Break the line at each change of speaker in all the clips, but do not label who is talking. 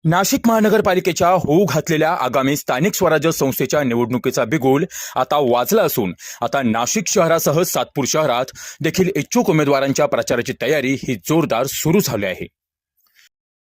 नाशिक महानगरपालिकेच्या होऊ घातलेल्या आगामी स्थानिक स्वराज्य संस्थेच्या निवडणुकीचा बिगुल आता वाजला असून आता नाशिक शहरासह सातपूर शहरात देखील इच्छुक उमेदवारांच्या प्रचाराची तयारी ही जोरदार सुरू झाली आहे।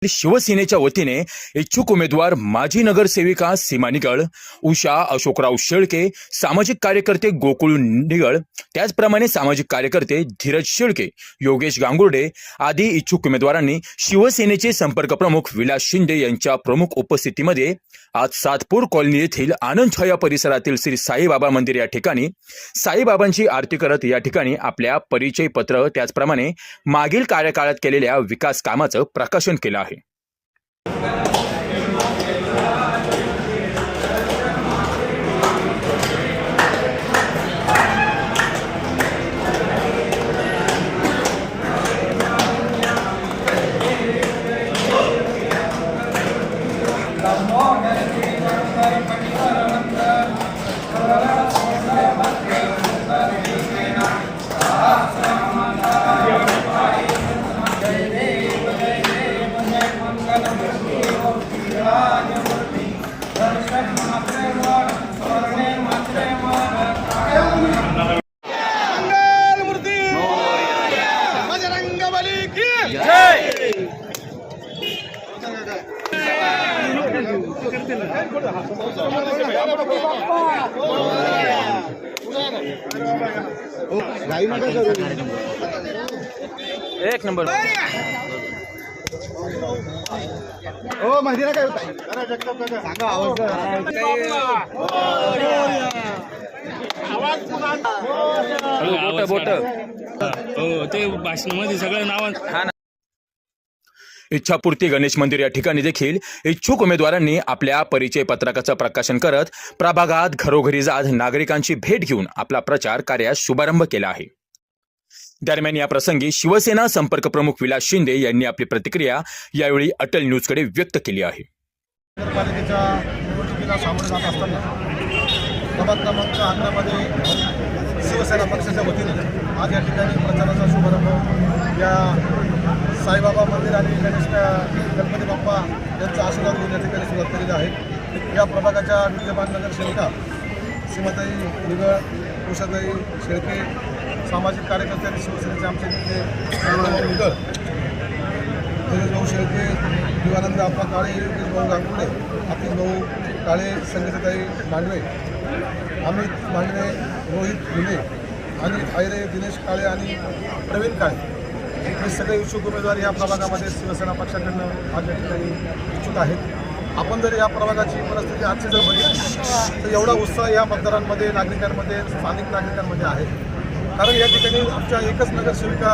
शिवसेनेच्या वतीने इच्छुक उमेदवार माजी नगरसेविका सीमा निगळ, उषा अशोकराव शेळके, सामाजिक कार्यकर्ते गोकुळ निगळ, त्याचप्रमाणे सामाजिक कार्यकर्ते धीरज शेळके, योगेश गांगुर्डे आदी इच्छुक उमेदवारांनी शिवसेनेचे संपर्क प्रमुख विलास शिंदे यांच्या प्रमुख उपस्थितीमध्ये आज सातपूर कॉलनी येथील आनंदछाया परिसरातील श्री साईबाबा मंदिर या ठिकाणी साईबाबांची आरती करत या ठिकाणी आपल्या परिचय पत्र त्याचप्रमाणे मागील कार्यकाळात केलेल्या विकास कामाचं प्रकाशन केलं आहे। एक नंबर
हो माहिती ना काय सांगा
बोट बोट
हो ते भाषणामध्ये सगळं नाव
इच्छापूर्ती गणेश मंदिर या ठिकाणी देखील इच्छुक उमेदवारांनी आपल्या परिचय पत्रकाचं प्रकाशन करत प्रभागात घरोघरी जात नागरिकांची भेट घेऊन आपला प्रचार कार्यास शुभारंभ केला आहे। दरम्यान या प्रसंगी शिवसेना संपर्क प्रमुख विलास शिंदे यांनी आपली प्रतिक्रिया यावेळी अटल न्यूजकडे व्यक्त केली आहे।
नगरपालिकेच्या निवडणुकीला सामोरे जात असताना प्रभाग क्रमांक 11 मध्ये शिवसेना पक्षाच्या वतीने आज या ठिकाणी प्रचाराचा शुभारंभ या साईबाबा मंदिर आणि गणपती बाप्पा यांचा आशीर्वाद घेऊन या ठिकाणी सुरुवात केलेली आहे। या प्रभागाच्या विद्यमान नगरसेविका सीमाताई निगळ, उषाताई शेळके, सामाजिक कार्यकर्ते आणि शिवसेनेचे आमचे नेते निगळ, भाऊ शेळके, दिवानंद आप्पा काळे, योगेश भाऊ गांगुर्डे, अतिश भाऊ काळे, संगीताताई मांडवे, अमित मांडवे, रोहित भिले आणि आयरे दिनेश काळे आणि प्रवीण काळे हे सगळे इच्छुक उमेदवार या प्रभागामध्ये शिवसेना पक्षाकडनं आज या ठिकाणी इच्छुक आहेत। आपण जर या प्रभागाची परिस्थिती आजची जर बघितली तर एवढा उत्साह या मतदारांमध्ये, नागरिकांमध्ये, स्थानिक नागरिकांमध्ये आहे। कारण या ठिकाणी आमच्या एकच नगरसेविका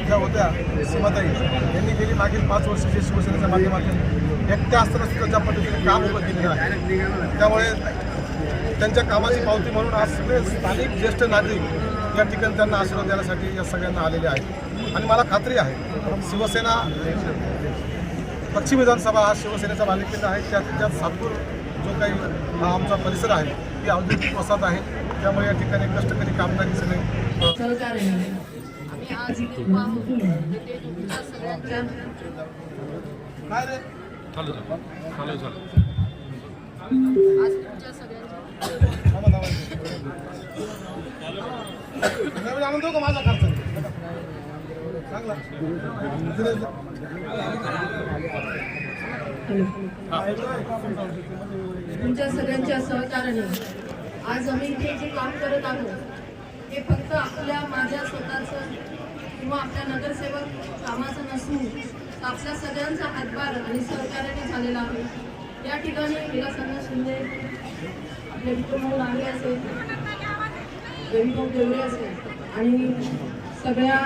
ज्या होत्या सीमाताई यांनी गेली मागील 5 वर्षाची शिवसेनेच्या माध्यमातून एकट्या असताना सुद्धा ज्या पद्धतीने काम उभं केलेलं आहे, त्यामुळे त्यांच्या कामाची पावती म्हणून आज सगळे स्थानिक ज्येष्ठ नागरिक या ठिकाणी त्यांना आशीर्वाद देण्यासाठी या सगळ्यांना आलेले आहेत। आणि मला खात्री आहे शिवसेना पश्चिम विधानसभा हा शिवसेनेचा मालकीचा आहे, त्यात सातपूर जो काही आमचा परिसर आहे ती औद्योगिक वसाहत आहे, त्यामुळे या ठिकाणी कष्टकरी कामगारी सगळे काय रे आणून देऊ का माझा खर्च चांगला
तुमच्या सगळ्यांच्या सहकार्याने आज आम्ही इथे जे काम करत आहोत हे फक्त माझ्या स्वतःचं किंवा आपल्या नगरसेवक कामाचं नसून आपल्या सगळ्यांचा हातभार आणि सहकार्याने झालेला आहे। या ठिकाणी विलासअण्णा शिंदे, आपले विक्रमभाऊ लांडे असेल, रविभाऊ देवरे असेल आणि सगळ्या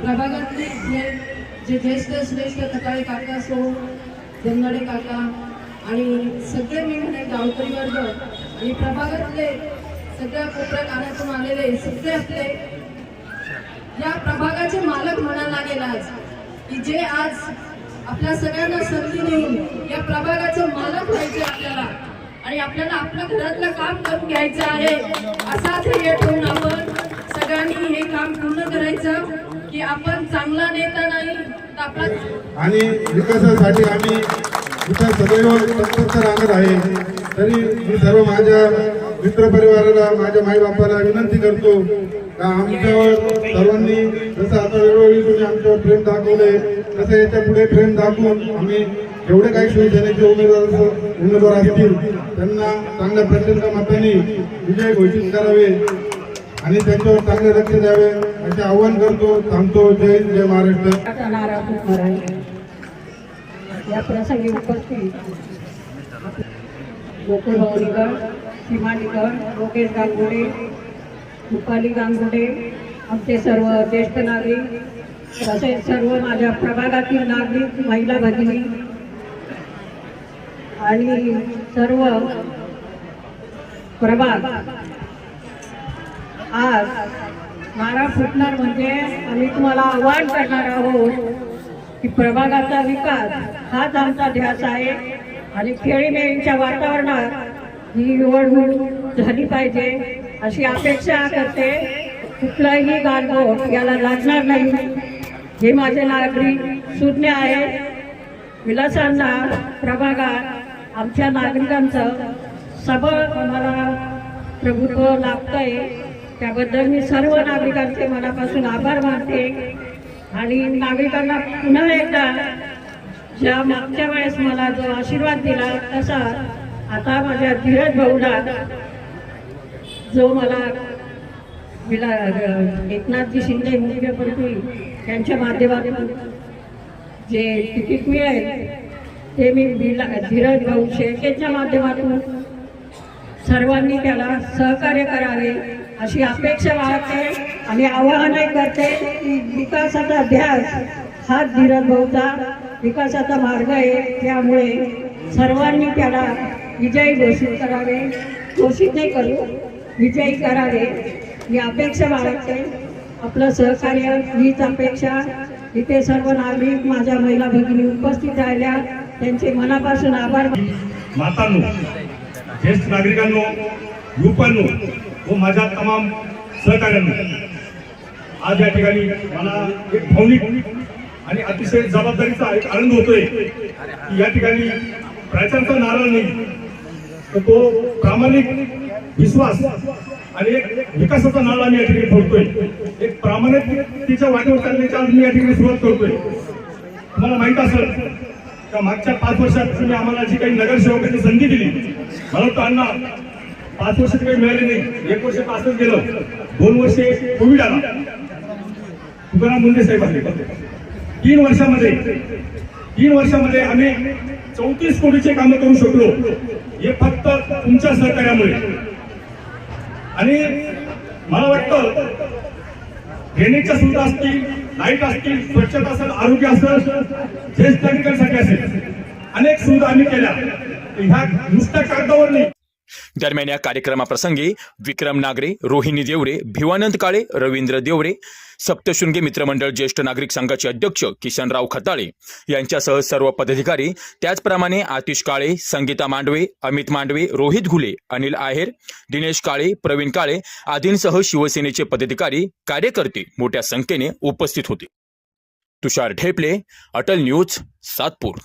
प्रभागातले जे ज्येष्ठ श्रेष्ठ कटाळे काका असो, जंगाडे काका आणि सगळे मिळून गावकरी वर्ग आणि प्रभागातले सगळ्या कोपऱ्या कानातून आलेले सगळे आपले या प्रभागाचे मालक म्हणायला लागेल आज की जे आज आपल्या सगळ्यांना संधी देऊन या प्रभागाचं मालक व्हायचे आपल्याला आणि आपल्याला आपल्या घरातलं काम करून घ्यायचं आहे। असाच हे ठेवून आपण सगळ्यांनी हे काम पूर्ण करायचं की आपण चांगला नेता नाही तर आपला
आणि विकासासाठी आम्ही
इथं सदैव तत्पर राहणार आहे. तरी मी सर्व माझ्या मित्रपरिवाराला, माझ्या माईबापाला विनंती करतो का आमच्यावर सर्वांनी जसं आता वेळोवेळी तुम्ही आमच्यावर प्रेम दाखवले तसं याच्या पुढे प्रेम दाखवून आम्ही जेवढे काही शिवसेनेचे उमेदवार असतील त्यांना चांगल्या प्रचंड मतांनी विजय घोषित करावे आणि त्यांच्यावर चांगले लक्ष द्यावे असे आवाहन करतो. थांबतो. जय हिंद, जय महाराष्ट्र.
नारायण महाराज या प्रसंगी उपस्थित गोकुळ भवनीकर, सीमा निकर, लोकेश गांगुडे, रुपाली गांगुडे, आमचे सर्व ज्येष्ठ नागरिक, तसेच सर्व माझ्या प्रभागातील नागरिक, महिला भगिनी आणि सर्व प्रभाग आज नारळ फुटणार म्हणजे आम्ही तुम्हाला आवाहन करणार आहोत की प्रभागाचा विकास हाच आमचा ध्यास आहे आणि खेळीमेळीच्या वातावरणात ही निवडणूक झाली पाहिजे अशी अपेक्षा करते. कुठलाही गालबोट याला लागणार नाही. हे माझे नागरिक शून्य आहेत. विलासांना प्रभागात आमच्या नागरिकांचं सबळ आम्हाला प्रभुत्व लाभतंय. त्याबद्दल मी सर्व नागरिकांचे मनापासून आभार मानते आणि नागरिकांना पुन्हा एकदा ज्या मागच्या वेळेस मला जो आशीर्वाद दिला तसा आता माझ्या धीरज भाऊला जो मला एकनाथजी शिंदे मुख्यमंत्री यांच्या माध्यमातून जे तिकीट मिळेल ते मी धीरज भाऊ शेळकेच्या माध्यमातून सर्वांनी त्याला सहकार्य करावे अशी अपेक्षा बाळगते आणि आवाहनही करते की विकासाचा ध्यास हा धीरज भाऊचा विकासाचा मार्ग आहे. त्यामुळे सर्वांनी त्याला विजयी घोषित करावे, घोषित नाही करू विजयी करावे ही अपेक्षा बाळगते. आपलं सहकार्य हीच अपेक्षा. इथे सर्व नागरिक, माझ्या महिला भगिनी उपस्थित राहिल्या त्यांचे मनापासून आभार.
मातांनो, ज्येष्ठ नागरिकांनो, युवकांनो व माझ्या तमाम सहकार्यांनो, आज या ठिकाणी मला एक भावनिक आणि अतिशय जबाबदारीचा एक आनंद होतोय की या ठिकाणी प्रचाराचा नारळ नाही तर तो प्रामाणिक विश्वास आणि एक विकासाचा नारळ आम्ही या ठिकाणी फोडतोय. एक प्रामाणिकतेच्या वाटेवर चालण्याची आज मी या ठिकाणी सुरुवात करतोय. तुम्हाला माहित असेल का मागच्या 5 वर्षात तुम्ही आम्हाला जी काही नगरसेवकाची संधी दिली, मला वाटतं अण्णा 5 वर्ष काही मिळाले नाही. 1 वर्ष असंच गेलं. 2 वर्षे कोविड आला. तुकाराम मुंडे साहेब आले. 3 वर्षामध्ये आम्ही 34 कोटीचे कामं करू शकलो. हे फक्त तुमच्या सहकार्यामुळे. आणि मला वाटतं ड्रेनेजच्या सुविधा असतील, लाईट असतील, स्वच्छता असेल, आरोग्य असेल, ज्येष्ठ नागरिकांसाठी असेल, अनेक सुविधा आम्ही केल्या. ह्या नुसत्या कागदावर नाही.
दरम्यान या कार्यक्रमाप्रसंगी विक्रम नागरे, रोहिणी देवरे, भिवानंद काळे, रवींद्र देवरे, सप्तशृंगी मित्रमंडळ ज्येष्ठ नागरिक संघाचे अध्यक्ष किशनराव खताळे यांच्यासह सर्व पदाधिकारी, त्याचप्रमाणे आतिश काळे, संगीता मांडवे, अमित मांडवे, रोहित घुले, अनिल आहेर, दिनेश काळे, प्रवीण काळे आदींसह शिवसेनेचे पदाधिकारी, कार्यकर्ते मोठ्या संख्येने उपस्थित होते. तुषार ढेपले, अटल न्यूज, सातपूर.